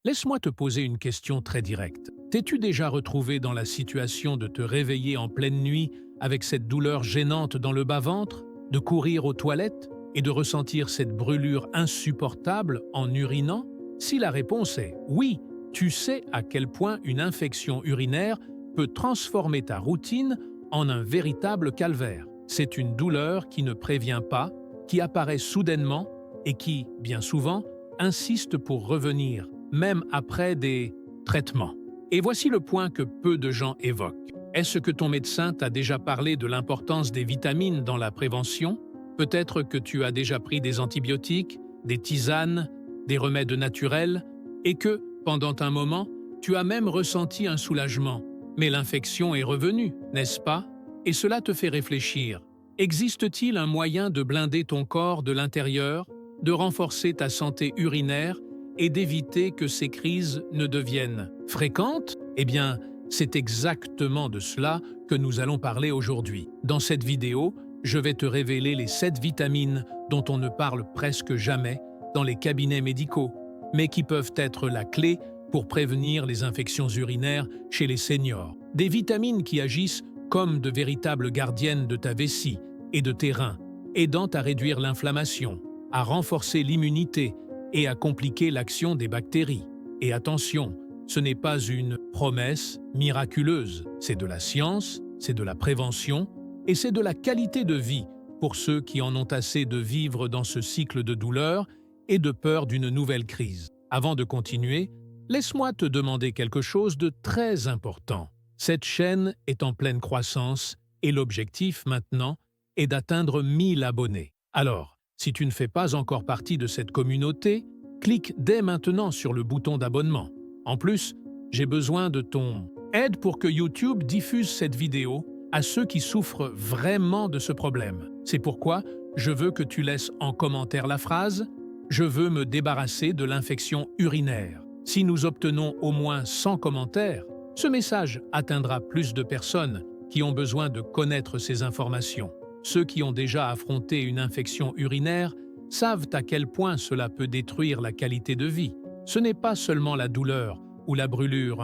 Laisse-moi te poser une question très directe. T'es-tu déjà retrouvé dans la situation de te réveiller en pleine nuit avec cette douleur gênante dans le bas-ventre, de courir aux toilettes et de ressentir cette brûlure insupportable en urinant? Si la réponse est oui, tu sais à quel point une infection urinaire peut transformer ta routine en un véritable calvaire. C'est une douleur qui ne prévient pas, qui apparaît soudainement et qui, bien souvent, insiste pour revenir, même après des traitements. Et voici le point que peu de gens évoquent. Est-ce que ton médecin t'a déjà parlé de l'importance des vitamines dans la prévention? Peut-être que tu as déjà pris des antibiotiques, des tisanes, des remèdes naturels, et que, pendant un moment, tu as même ressenti un soulagement. Mais l'infection est revenue, n'est-ce pas? Et cela te fait réfléchir. Existe-t-il un moyen de blinder ton corps de l'intérieur, de renforcer ta santé urinaire et d'éviter que ces crises ne deviennent fréquentes? Eh bien, c'est exactement de cela que nous allons parler aujourd'hui. Dans cette vidéo, je vais te révéler les 7 vitamines dont on ne parle presque jamais dans les cabinets médicaux, mais qui peuvent être la clé pour prévenir les infections urinaires chez les seniors. Des vitamines qui agissent comme de véritables gardiennes de ta vessie et de tes reins, aidant à réduire l'inflammation, à renforcer l'immunité et à compliquer l'action des bactéries. Et attention, ce n'est pas une promesse miraculeuse, c'est de la science, c'est de la prévention et c'est de la qualité de vie pour ceux qui en ont assez de vivre dans ce cycle de douleur et de peur d'une nouvelle crise. Avant de continuer, laisse-moi te demander quelque chose de très important. Cette chaîne est en pleine croissance et l'objectif maintenant est d'atteindre 1000 abonnés. Alors, si tu ne fais pas encore partie de cette communauté, clique dès maintenant sur le bouton d'abonnement. En plus, j'ai besoin de ton aide pour que YouTube diffuse cette vidéo à ceux qui souffrent vraiment de ce problème. C'est pourquoi je veux que tu laisses en commentaire la phrase « Je veux me débarrasser de l'infection urinaire ». Si nous obtenons au moins 100 commentaires, ce message atteindra plus de personnes qui ont besoin de connaître ces informations. Ceux qui ont déjà affronté une infection urinaire savent à quel point cela peut détruire la qualité de vie. Ce n'est pas seulement la douleur ou la brûlure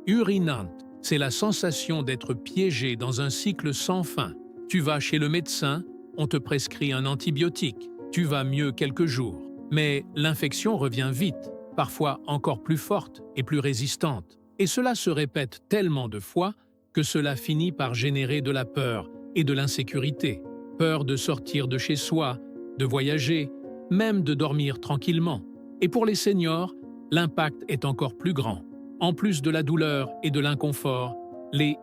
urinante, c'est la sensation d'être piégé dans un cycle sans fin. Tu vas chez le médecin, on te prescrit un antibiotique, tu vas mieux quelques jours. Mais l'infection revient vite, parfois encore plus forte et plus résistante. Et cela se répète tellement de fois que cela finit par générer de la peur et de l'insécurité. Peur de sortir de chez soi, de voyager, même de dormir tranquillement. Et pour les seniors, l'impact est encore plus grand. En plus de la douleur et de l'inconfort, les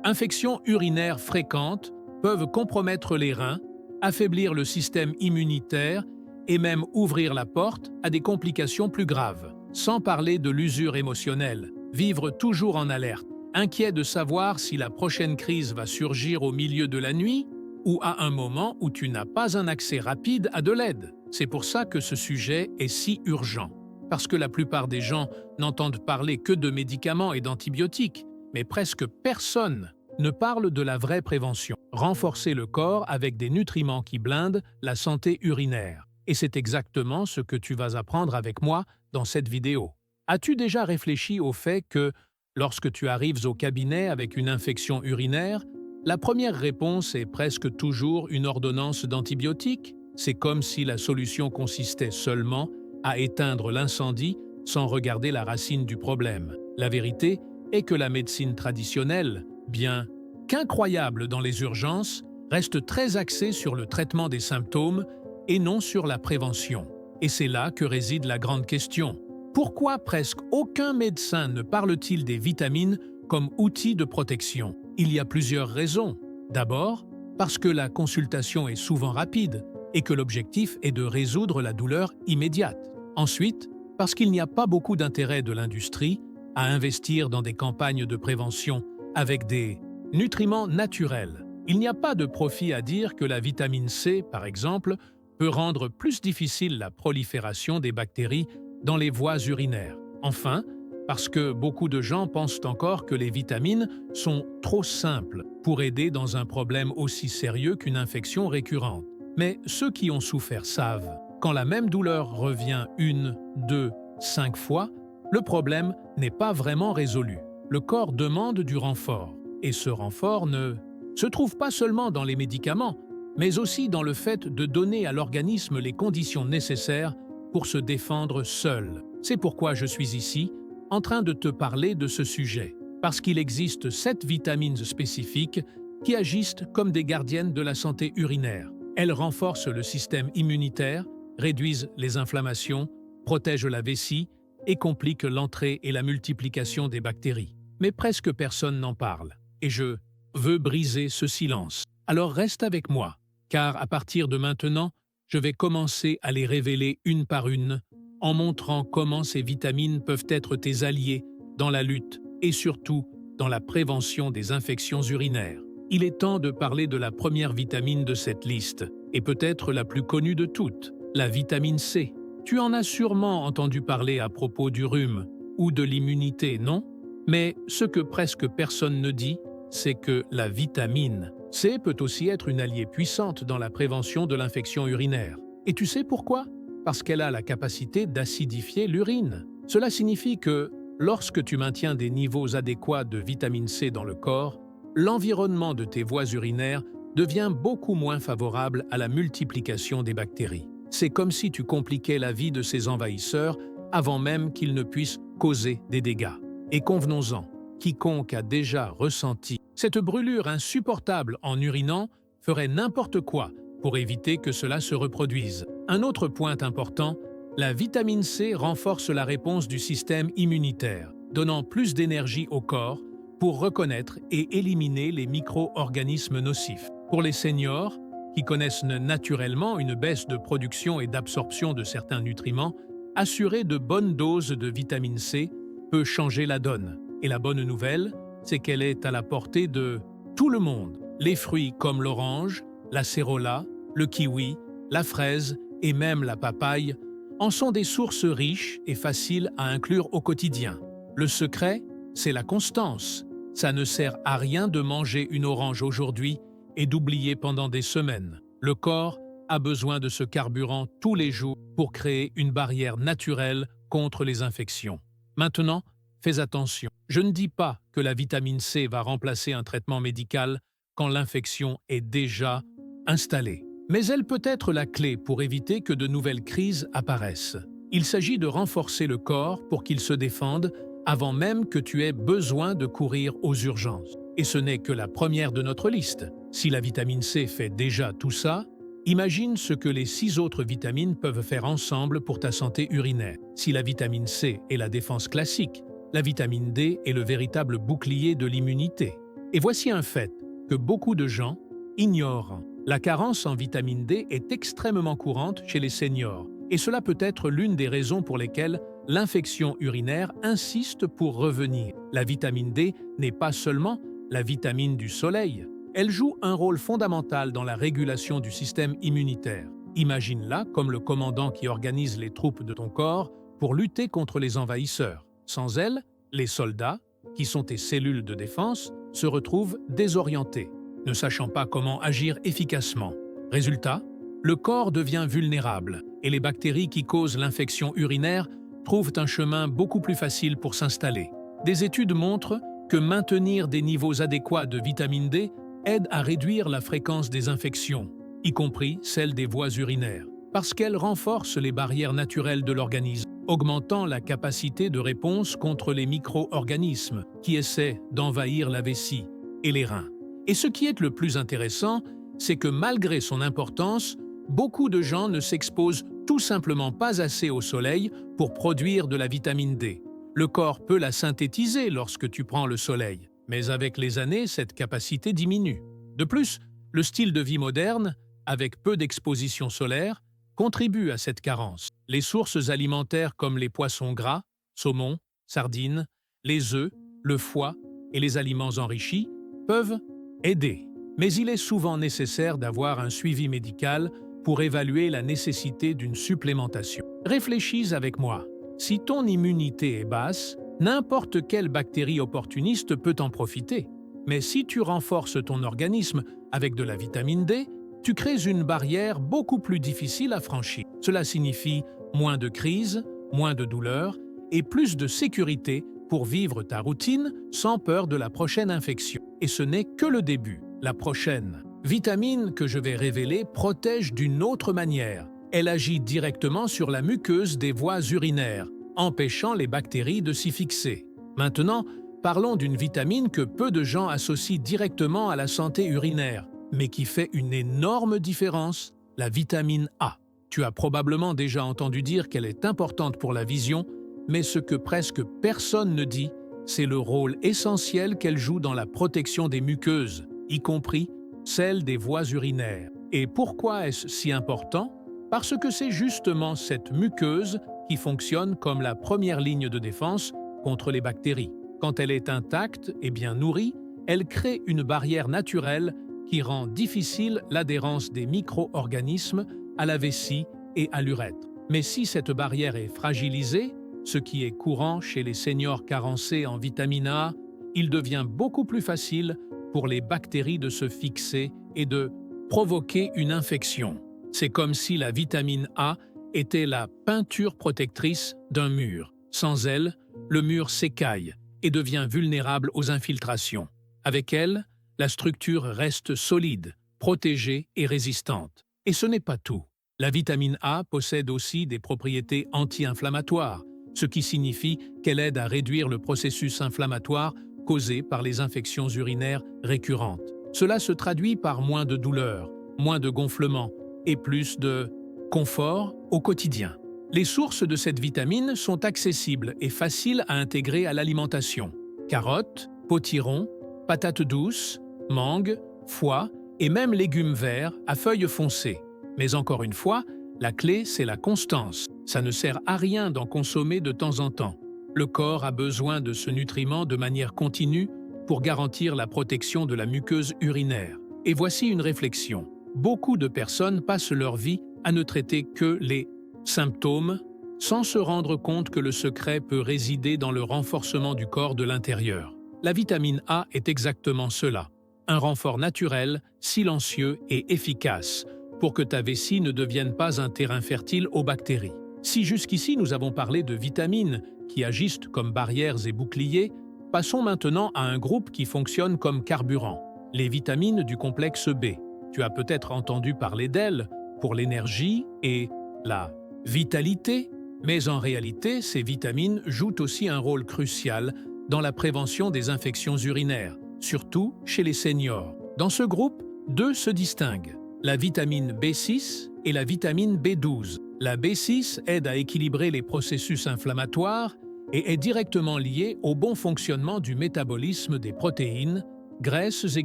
infections urinaires fréquentes peuvent compromettre les reins, affaiblir le système immunitaire et même ouvrir la porte à des complications plus graves. Sans parler de l'usure émotionnelle, vivre toujours en alerte, inquiet de savoir si la prochaine crise va surgir au milieu de la nuit ou à un moment où tu n'as pas un accès rapide à de l'aide. C'est pour ça que ce sujet est si urgent. Parce que la plupart des gens n'entendent parler que de médicaments et d'antibiotiques, mais presque personne ne parle de la vraie prévention. Renforcer le corps avec des nutriments qui blindent la santé urinaire. Et c'est exactement ce que tu vas apprendre avec moi dans cette vidéo. As-tu déjà réfléchi au fait que, lorsque tu arrives au cabinet avec une infection urinaire, la première réponse est presque toujours une ordonnance d'antibiotiques? C'est comme si la solution consistait seulement à éteindre l'incendie sans regarder la racine du problème. La vérité est que la médecine traditionnelle, bien qu'incroyable dans les urgences, reste très axée sur le traitement des symptômes et non sur la prévention. Et c'est là que réside la grande question. Pourquoi presque aucun médecin ne parle-t-il des vitamines comme outil de protection? Il y a plusieurs raisons. D'abord, parce que la consultation est souvent rapide et que l'objectif est de résoudre la douleur immédiate. Ensuite, parce qu'il n'y a pas beaucoup d'intérêt de l'industrie à investir dans des campagnes de prévention avec des nutriments naturels. Il n'y a pas de profit à dire que la vitamine C, par exemple, peut rendre plus difficile la prolifération des bactéries dans les voies urinaires. Enfin, parce que beaucoup de gens pensent encore que les vitamines sont trop simples pour aider dans un problème aussi sérieux qu'une infection récurrente. Mais ceux qui ont souffert savent, Quand la même douleur revient 1, 2, 5 fois, le problème n'est pas vraiment résolu. Le corps demande du renfort, et ce renfort ne se trouve pas seulement dans les médicaments, mais aussi dans le fait de donner à l'organisme les conditions nécessaires pour se défendre seul. C'est pourquoi je suis ici, en train de te parler de ce sujet, parce qu'il existe 7 vitamines spécifiques qui agissent comme des gardiennes de la santé urinaire. Elles renforcent le système immunitaire, réduisent les inflammations, protègent la vessie et compliquent l'entrée et la multiplication des bactéries. Mais presque personne n'en parle, et je veux briser ce silence. Alors reste avec moi, car à partir de maintenant, je vais commencer à les révéler une par une, en montrant comment ces vitamines peuvent être tes alliés dans la lutte et surtout dans la prévention des infections urinaires. Il est temps de parler de la première vitamine de cette liste, et peut-être la plus connue de toutes, la vitamine C. Tu en as sûrement entendu parler à propos du rhume ou de l'immunité, non? Mais ce que presque personne ne dit, c'est que la vitamine C peut aussi être une alliée puissante dans la prévention de l'infection urinaire. Et tu sais pourquoi? Parce qu'elle a la capacité d'acidifier l'urine. Cela signifie que, lorsque tu maintiens des niveaux adéquats de vitamine C dans le corps, l'environnement de tes voies urinaires devient beaucoup moins favorable à la multiplication des bactéries. C'est comme si tu compliquais la vie de ces envahisseurs avant même qu'ils ne puissent causer des dégâts. Et convenons-en, quiconque a déjà ressenti cette brûlure insupportable en urinant ferait n'importe quoi pour éviter que cela se reproduise. Un autre point important, la vitamine C renforce la réponse du système immunitaire, donnant plus d'énergie au corps pour reconnaître et éliminer les micro-organismes nocifs. Pour les seniors, qui connaissent naturellement une baisse de production et d'absorption de certains nutriments, assurer de bonnes doses de vitamine C peut changer la donne. Et la bonne nouvelle, c'est qu'elle est à la portée de tout le monde. Les fruits comme l'orange, l'acérola, le kiwi, la fraise et même la papaye en sont des sources riches et faciles à inclure au quotidien. Le secret, c'est la constance. Ça ne sert à rien de manger une orange aujourd'hui et d'oublier pendant des semaines. Le corps a besoin de ce carburant tous les jours pour créer une barrière naturelle contre les infections. Maintenant, fais attention. Je ne dis pas que la vitamine C va remplacer un traitement médical quand l'infection est déjà installée. Mais elle peut être la clé pour éviter que de nouvelles crises apparaissent. Il s'agit de renforcer le corps pour qu'il se défende avant même que tu aies besoin de courir aux urgences. Et ce n'est que la première de notre liste. Si la vitamine C fait déjà tout ça, imagine ce que les 6 autres vitamines peuvent faire ensemble pour ta santé urinaire. Si la vitamine C est la défense classique, la vitamine D est le véritable bouclier de l'immunité. Et voici un fait que beaucoup de gens ignorent. La carence en vitamine D est extrêmement courante chez les seniors, et cela peut être l'une des raisons pour lesquelles l'infection urinaire insiste pour revenir. La vitamine D n'est pas seulement la vitamine du soleil. Elle joue un rôle fondamental dans la régulation du système immunitaire. Imagine-la comme le commandant qui organise les troupes de ton corps pour lutter contre les envahisseurs. Sans elle, les soldats, qui sont tes cellules de défense, se retrouvent désorientés, ne sachant pas comment agir efficacement. Résultat, le corps devient vulnérable et les bactéries qui causent l'infection urinaire trouvent un chemin beaucoup plus facile pour s'installer. Des études montrent que maintenir des niveaux adéquats de vitamine D aide à réduire la fréquence des infections, y compris celle des voies urinaires, parce qu'elle renforce les barrières naturelles de l'organisme, augmentant la capacité de réponse contre les micro-organismes qui essaient d'envahir la vessie et les reins. Et ce qui est le plus intéressant, c'est que malgré son importance, beaucoup de gens ne s'exposent tout simplement pas assez au soleil pour produire de la vitamine D. Le corps peut la synthétiser lorsque tu prends le soleil, mais avec les années, cette capacité diminue. De plus, le style de vie moderne, avec peu d'exposition solaire, contribue à cette carence. Les sources alimentaires comme les poissons gras, saumon, sardines, les œufs, le foie et les aliments enrichis peuvent aider. Mais il est souvent nécessaire d'avoir un suivi médical pour évaluer la nécessité d'une supplémentation. Réfléchis avec moi. Si ton immunité est basse, n'importe quelle bactérie opportuniste peut en profiter. Mais si tu renforces ton organisme avec de la vitamine D, tu crées une barrière beaucoup plus difficile à franchir. Cela signifie moins de crises, moins de douleurs et plus de sécurité pour vivre ta routine sans peur de la prochaine infection. Et ce n'est que le début. La prochaine vitamine que je vais révéler protège d'une autre manière. Elle agit directement sur la muqueuse des voies urinaires, empêchant les bactéries de s'y fixer. Maintenant, parlons d'une vitamine que peu de gens associent directement à la santé urinaire, mais qui fait une énorme différence, la vitamine A. Tu as probablement déjà entendu dire qu'elle est importante pour la vision, mais ce que presque personne ne dit, c'est le rôle essentiel qu'elle joue dans la protection des muqueuses, y compris celle des voies urinaires. Et pourquoi est-ce si important? Parce que c'est justement cette muqueuse qui fonctionne comme la première ligne de défense contre les bactéries. Quand elle est intacte et bien nourrie, elle crée une barrière naturelle qui rend difficile l'adhérence des micro-organismes à la vessie et à l'urètre. Mais si cette barrière est fragilisée, ce qui est courant chez les seniors carencés en vitamine A, il devient beaucoup plus facile pour les bactéries de se fixer et de provoquer une infection. C'est comme si la vitamine A était la peinture protectrice d'un mur. Sans elle, le mur s'écaille et devient vulnérable aux infiltrations. Avec elle, la structure reste solide, protégée et résistante. Et ce n'est pas tout. La vitamine A possède aussi des propriétés anti-inflammatoires, ce qui signifie qu'elle aide à réduire le processus inflammatoire causé par les infections urinaires récurrentes. Cela se traduit par moins de douleurs, moins de gonflements et plus de confort au quotidien. Les sources de cette vitamine sont accessibles et faciles à intégrer à l'alimentation. Carottes, potirons, patates douces, mangue, foie et même légumes verts à feuilles foncées. Mais encore une fois, la clé, c'est la constance. Ça ne sert à rien d'en consommer de temps en temps. Le corps a besoin de ce nutriment de manière continue pour garantir la protection de la muqueuse urinaire. Et voici une réflexion. Beaucoup de personnes passent leur vie à ne traiter que les symptômes sans se rendre compte que le secret peut résider dans le renforcement du corps de l'intérieur. La vitamine A est exactement cela. Un renfort naturel, silencieux et efficace pour que ta vessie ne devienne pas un terrain fertile aux bactéries. Si jusqu'ici nous avons parlé de vitamines qui agissent comme barrières et boucliers, passons maintenant à un groupe qui fonctionne comme carburant, les vitamines du complexe B. Tu as peut-être entendu parler d'elles pour l'énergie et la vitalité, mais en réalité, ces vitamines jouent aussi un rôle crucial dans la prévention des infections urinaires, surtout chez les seniors. Dans ce groupe, deux se distinguent, la vitamine B6 et la vitamine B12. La B6 aide à équilibrer les processus inflammatoires et est directement liée au bon fonctionnement du métabolisme des protéines, graisses et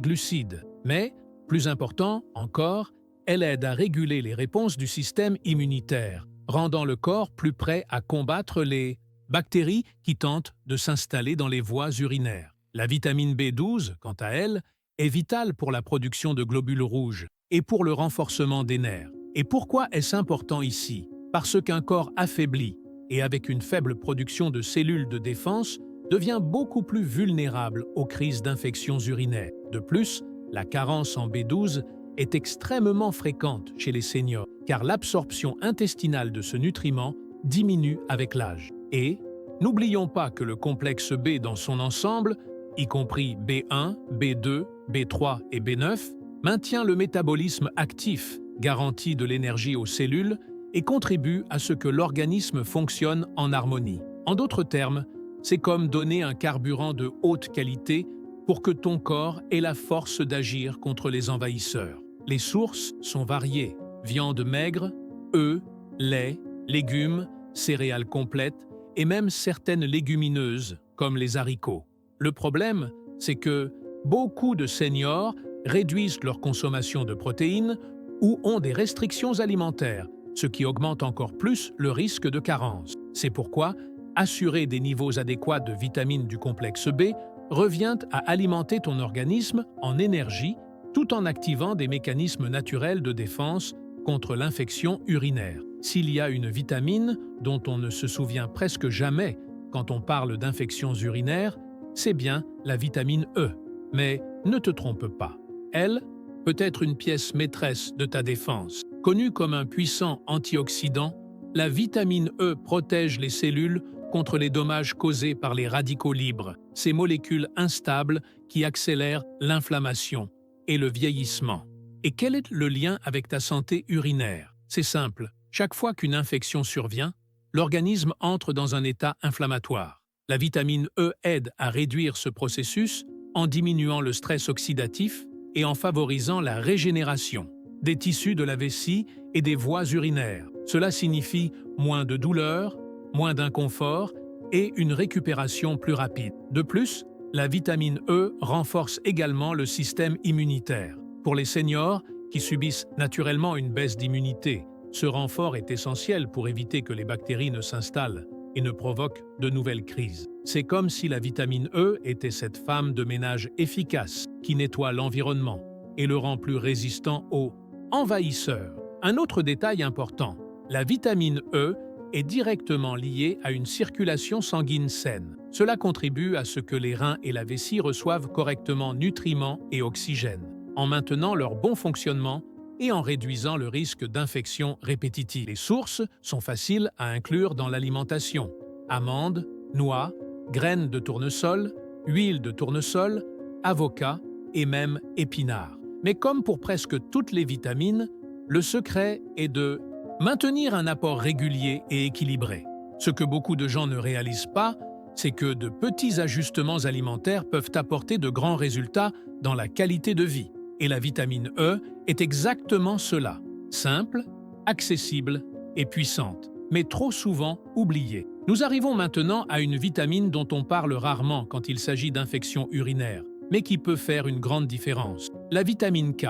glucides. Mais, plus important encore, elle aide à réguler les réponses du système immunitaire, rendant le corps plus prêt à combattre les bactéries qui tentent de s'installer dans les voies urinaires. La vitamine B12, quant à elle, est vitale pour la production de globules rouges et pour le renforcement des nerfs. Et pourquoi est-ce important ici? Parce qu'un corps affaibli et avec une faible production de cellules de défense devient beaucoup plus vulnérable aux crises d'infections urinaires. De plus, la carence en B12 est extrêmement fréquente chez les seniors, car l'absorption intestinale de ce nutriment diminue avec l'âge. Et n'oublions pas que le complexe B dans son ensemble, y compris B1, B2, B3 et B9, maintient le métabolisme actif, garantit de l'énergie aux cellules et contribue à ce que l'organisme fonctionne en harmonie. En d'autres termes, c'est comme donner un carburant de haute qualité pour que ton corps ait la force d'agir contre les envahisseurs. Les sources sont variées, viande maigre, œufs, lait, légumes, céréales complètes et même certaines légumineuses comme les haricots. Le problème, c'est que beaucoup de seniors réduisent leur consommation de protéines ou ont des restrictions alimentaires, ce qui augmente encore plus le risque de carence. C'est pourquoi assurer des niveaux adéquats de vitamines du complexe B revient à alimenter ton organisme en énergie tout en activant des mécanismes naturels de défense contre l'infection urinaire. S'il y a une vitamine dont on ne se souvient presque jamais quand on parle d'infections urinaires, c'est bien la vitamine E. Mais ne te trompe pas, elle peut être une pièce maîtresse de ta défense. Connue comme un puissant antioxydant, la vitamine E protège les cellules contre les dommages causés par les radicaux libres, ces molécules instables qui accélèrent l'inflammation et le vieillissement. Et quel est le lien avec ta santé urinaire? C'est simple, chaque fois qu'une infection survient, l'organisme entre dans un état inflammatoire. La vitamine E aide à réduire ce processus en diminuant le stress oxydatif et en favorisant la régénération des tissus de la vessie et des voies urinaires. Cela signifie moins de douleur, moins d'inconfort et une récupération plus rapide. De plus, la vitamine E renforce également le système immunitaire. Pour les seniors qui subissent naturellement une baisse d'immunité, ce renfort est essentiel pour éviter que les bactéries ne s'installent et ne provoquent de nouvelles crises. C'est comme si la vitamine E était cette femme de ménage efficace qui nettoie l'environnement et le rend plus résistant aux envahisseurs. Un autre détail important, la vitamine E est directement liée à une circulation sanguine saine. Cela contribue à ce que les reins et la vessie reçoivent correctement nutriments et oxygène, en maintenant leur bon fonctionnement et en réduisant le risque d'infections répétitives. Les sources sont faciles à inclure dans l'alimentation. Amandes, noix, graines de tournesol, huile de tournesol, avocat et même épinards. Mais comme pour presque toutes les vitamines, le secret est de maintenir un apport régulier et équilibré. Ce que beaucoup de gens ne réalisent pas, c'est que de petits ajustements alimentaires peuvent apporter de grands résultats dans la qualité de vie. Et la vitamine E est exactement cela, simple, accessible et puissante, mais trop souvent oubliée. Nous arrivons maintenant à une vitamine dont on parle rarement quand il s'agit d'infections urinaires, mais qui peut faire une grande différence. La vitamine K.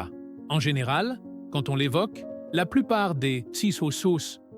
En général, quand on l'évoque, la plupart des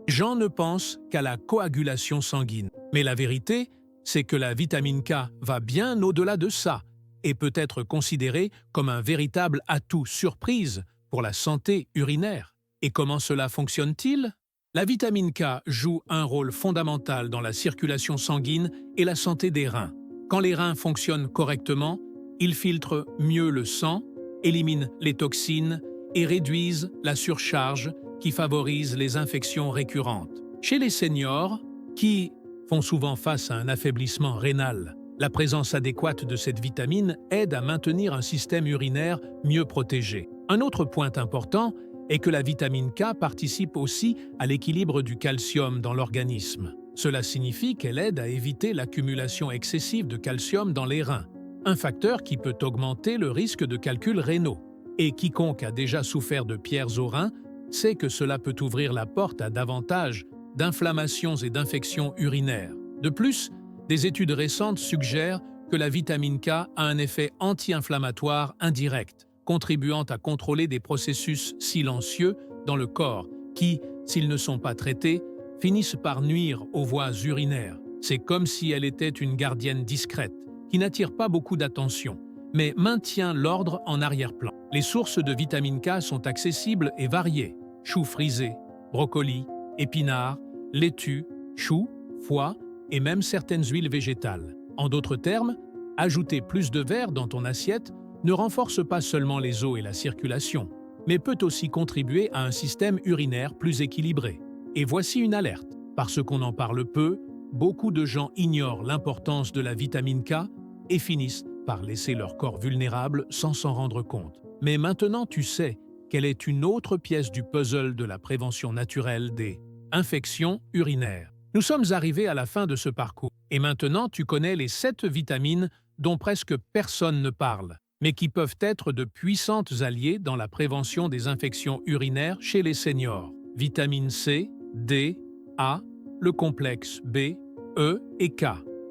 gens ne pensent qu'à la coagulation sanguine. Mais la vérité, c'est que la vitamine K va bien au-delà de ça et peut être considérée comme un véritable atout surprise pour la santé urinaire. Et comment cela fonctionne-t-il? La vitamine K joue un rôle fondamental dans la circulation sanguine et la santé des reins. Quand les reins fonctionnent correctement, ils filtrent mieux le sang, éliminent les toxines et réduisent la surcharge qui favorise les infections récurrentes. Chez les seniors, qui font souvent face à un affaiblissement rénal, la présence adéquate de cette vitamine aide à maintenir un système urinaire mieux protégé. Un autre point important est que la vitamine K participe aussi à l'équilibre du calcium dans l'organisme. Cela signifie qu'elle aide à éviter l'accumulation excessive de calcium dans les reins, un facteur qui peut augmenter le risque de calculs rénaux. Et quiconque a déjà souffert de pierres aux reins sait que cela peut ouvrir la porte à davantage d'inflammations et d'infections urinaires. De plus, des études récentes suggèrent que la vitamine K a un effet anti-inflammatoire indirect, contribuant à contrôler des processus silencieux dans le corps qui, s'ils ne sont pas traités, finissent par nuire aux voies urinaires. C'est comme si elle était une gardienne discrète, qui n'attire pas beaucoup d'attention, mais maintient l'ordre en arrière-plan. Les sources de vitamine K sont accessibles et variées. Choux frisés, brocolis, épinards, laitue, choux, foie et même certaines huiles végétales. En d'autres termes, ajouter plus de verre dans ton assiette ne renforce pas seulement les os et la circulation, mais peut aussi contribuer à un système urinaire plus équilibré. Et voici une alerte. Parce qu'on en parle peu, beaucoup de gens ignorent l'importance de la vitamine K et finissent par laisser leur corps vulnérable sans s'en rendre compte. Mais maintenant tu sais qu'elle est une autre pièce du puzzle de la prévention naturelle des infections urinaires. Nous sommes arrivés à la fin de ce parcours. Et maintenant tu connais les 7 vitamines dont presque personne ne parle, mais qui peuvent être de puissantes alliées dans la prévention des infections urinaires chez les seniors. Vitamine C, D, A, le complexe B, E et K.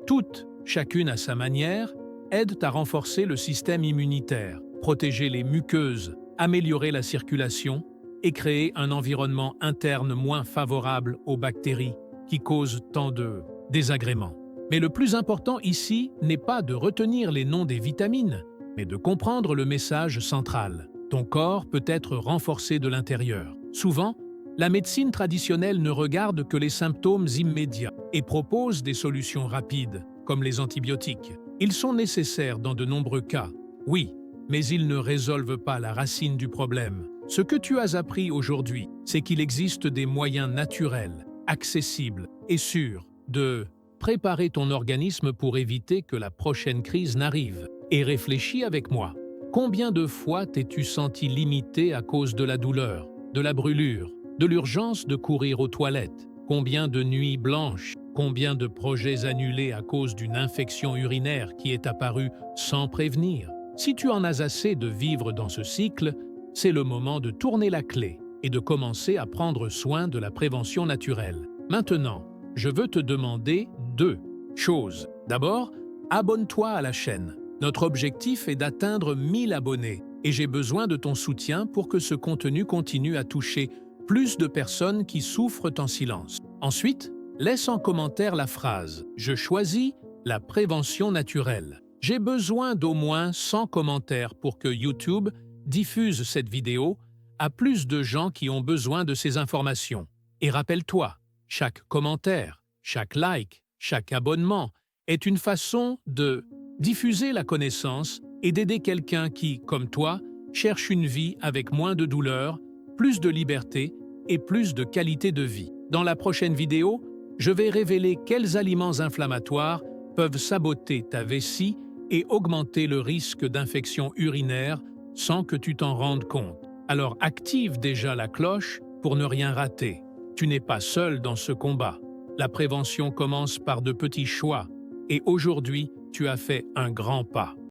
Toutes, chacune à sa manière, aident à renforcer le système immunitaire, protéger les muqueuses, améliorer la circulation et créer un environnement interne moins favorable aux bactéries qui causent tant de désagréments. Mais le plus important ici n'est pas de retenir les noms des vitamines, mais de comprendre le message central. Ton corps peut être renforcé de l'intérieur. Souvent, la médecine traditionnelle ne regarde que les symptômes immédiats et propose des solutions rapides, comme les antibiotiques. Ils sont nécessaires dans de nombreux cas, oui, mais ils ne résolvent pas la racine du problème. Ce que tu as appris aujourd'hui, c'est qu'il existe des moyens naturels, accessibles et sûrs de préparer ton organisme pour éviter que la prochaine crise n'arrive. Et réfléchis avec moi. Combien de fois t'es-tu senti limité à cause de la douleur, de la brûlure, de l'urgence de courir aux toilettes? Combien de nuits blanches? Combien de projets annulés à cause d'une infection urinaire qui est apparue sans prévenir? Si tu en as assez de vivre dans ce cycle, c'est le moment de tourner la clé et de commencer à prendre soin de la prévention naturelle. Maintenant, je veux te demander 2 choses. D'abord, abonne-toi à la chaîne. Notre objectif est d'atteindre 1000 abonnés et j'ai besoin de ton soutien pour que ce contenu continue à toucher plus de personnes qui souffrent en silence. Ensuite, laisse en commentaire la phrase « Je choisis la prévention naturelle ». J'ai besoin d'au moins 100 commentaires pour que YouTube diffuse cette vidéo à plus de gens qui ont besoin de ces informations. Et rappelle-toi, chaque commentaire, chaque like, chaque abonnement est une façon de diffuser la connaissance et d'aider quelqu'un qui, comme toi, cherche une vie avec moins de douleur, plus de liberté et plus de qualité de vie. Dans la prochaine vidéo, je vais révéler quels aliments inflammatoires peuvent saboter ta vessie et augmenter le risque d'infection urinaire sans que tu t'en rendes compte. Alors active déjà la cloche pour ne rien rater. Tu n'es pas seul dans ce combat. La prévention commence par de petits choix et aujourd'hui, tu as fait un grand pas.